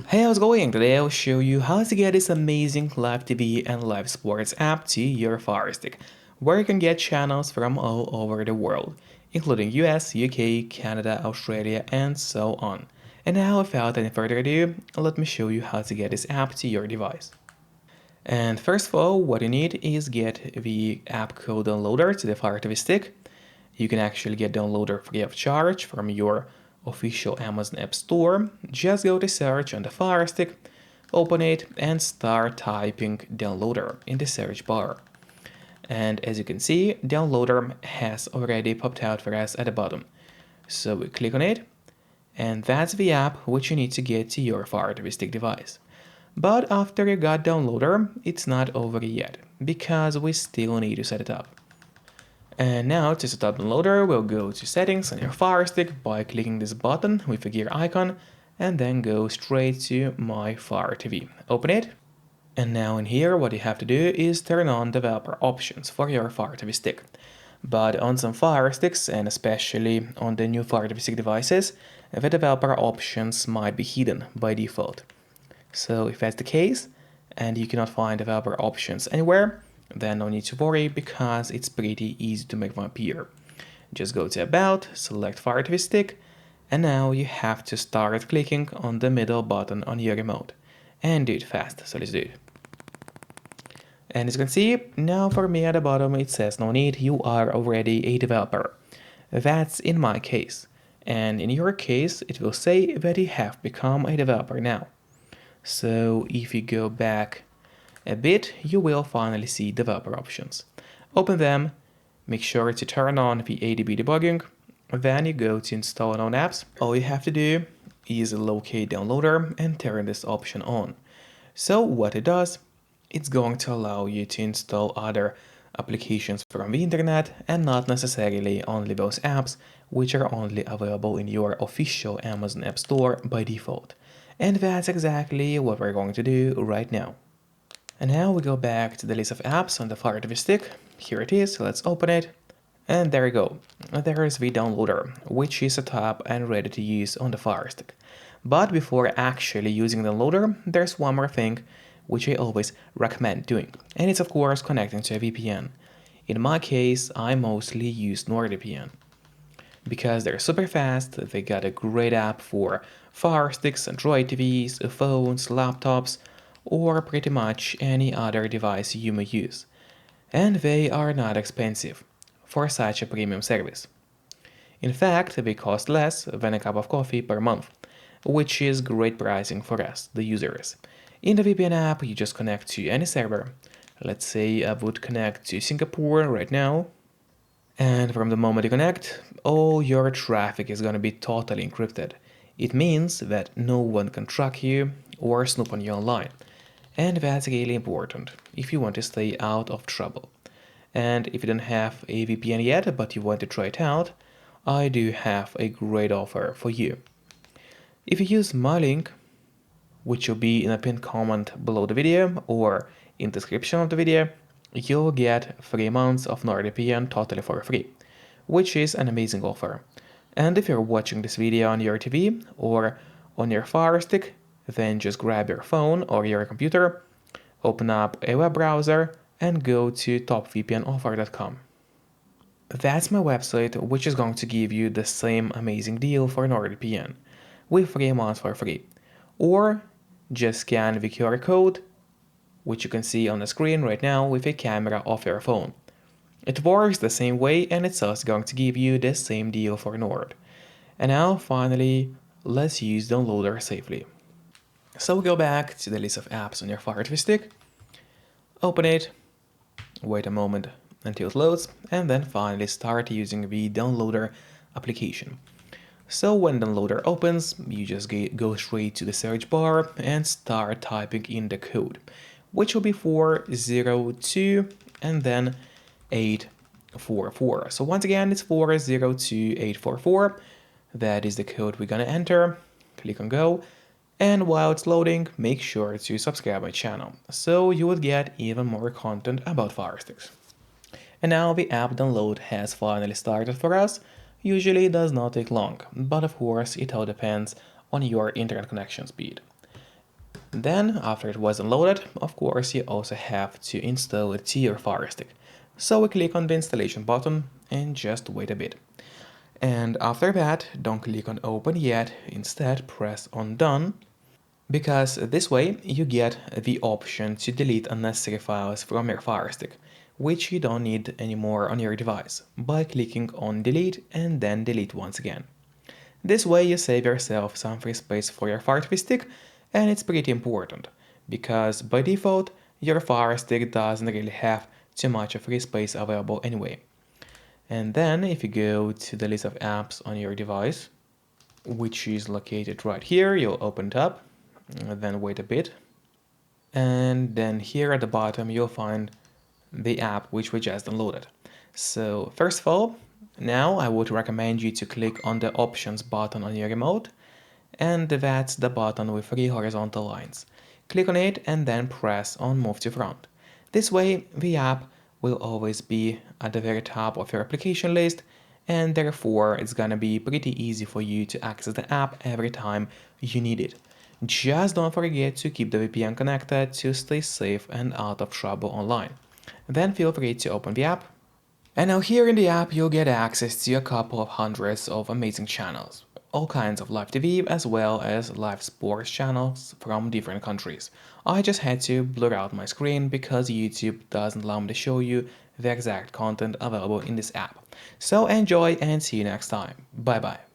Hey, how's it going? Today I'll show you how to get this amazing live TV and live sports app to your Firestick, where you can get channels from all over the world, including US, UK, Canada, Australia, and so on. And now, without any further ado, let me show you how to get this app to your device. And first of all, what you need is get the app code downloader to the Fire TV stick. You can actually get downloader free of charge from your official Amazon App Store. Just go to search on the Fire Stick, open it, and start typing downloader in the search bar. And as you can see, downloader has already popped out for us at the bottom. So we click on it, and that's the app which you need to get to your Fire TV Stick device. But after you got downloader, it's not over yet, because we still need to set it up. And now to set up the loader, we'll go to settings on your Fire Stick by clicking this button with the gear icon and then go straight to My Fire TV. Open it. And now in here, what you have to do is turn on developer options for your Fire TV stick. But on some Fire Sticks, and especially on the new Fire TV stick devices, the developer options might be hidden by default. So if that's the case, and you cannot find developer options anywhere, then no need to worry because it's pretty easy to make them appear. Just go to About, select Fire TV Stick, and now you have to start clicking on the middle button on your remote. And do it fast, so let's do it. And as you can see, now for me at the bottom it says no need, you are already a developer. That's in my case. And in your case, it will say that you have become a developer now. So if you go back a bit, you will finally see developer options. Open them, make sure to turn on the ADB debugging, then you go to install known apps. All you have to do is locate downloader and turn this option on. So what it does, it's going to allow you to install other applications from the internet and not necessarily only those apps which are only available in your official Amazon App Store by default. And that's exactly what we're going to do right now. And now we go back to the list of apps on the Fire TV stick. Here it is, let's open it. And there you go. There is the downloader, which is set up and ready to use on the Fire Stick. But before actually using the downloader, there's one more thing which I always recommend doing. And it's of course connecting to a VPN. In my case, I mostly use NordVPN. Because they're super fast, they got a great app for Fire Sticks, Android TVs, phones, laptops, or pretty much any other device you may use. And they are not expensive for such a premium service. In fact, they cost less than a cup of coffee per month, which is great pricing for us, the users. In the VPN app, you just connect to any server. Let's say I would connect to Singapore right now. And from the moment you connect, all your traffic is gonna be totally encrypted. It means that no one can track you or snoop on you online. And that's really important if you want to stay out of trouble. And if you don't have a VPN yet, but you want to try it out, I do have a great offer for you. If you use my link, which will be in a pinned comment below the video or in the description of the video, you'll get 3 months of NordVPN totally for free, which is an amazing offer. And if you're watching this video on your TV or on your Fire Stick, then just grab your phone or your computer, open up a web browser, and go to topvpnoffer.com. That's my website, which is going to give you the same amazing deal for NordVPN, with 3 months for free. Or just scan the QR code, which you can see on the screen right now with a camera of your phone. It works the same way and it's also going to give you the same deal for Nord. And now finally, let's use downloader safely. So we go back to the list of apps on your Fire TV stick, open it, wait a moment until it loads, and then finally start using the downloader application. So when downloader opens, you just go straight to the search bar and start typing in the code, which will be 402 and then 844. So once again, it's 402844. That is the code we're gonna enter. Click on go. And while it's loading, make sure to subscribe my channel, so you would get even more content about Fire Sticks. And now the app download has finally started for us. Usually it does not take long, but of course it all depends on your internet connection speed. Then, after it was unloaded, of course, you also have to install it to your Firestick. So we click on the installation button and just wait a bit. And after that, don't click on open yet, instead press on done, because this way you get the option to delete unnecessary files from your Firestick, which you don't need anymore on your device, by clicking on delete and then delete once again. This way you save yourself some free space for your Firestick, and it's pretty important, because by default your Firestick doesn't really have too much of free space available anyway. And then if you go to the list of apps on your device, which is located right here, you'll open it up, then wait a bit, and then here at the bottom you'll find the app which we just downloaded. So first of all, now I would recommend you to click on the options button on your remote, and that's the button with 3 horizontal lines. Click on it and then press on move to front. This way the app will always be at the very top of your application list, and therefore it's gonna be pretty easy for you to access the app every time you need it. Just don't forget to keep the VPN connected to stay safe and out of trouble online. Then feel free to open the app. And now here in the app you'll get access to a couple of hundreds of amazing channels. All kinds of live TV as well as live sports channels from different countries. I just had to blur out my screen because YouTube doesn't allow me to show you the exact content available in this app. So enjoy and see you next time. Bye bye.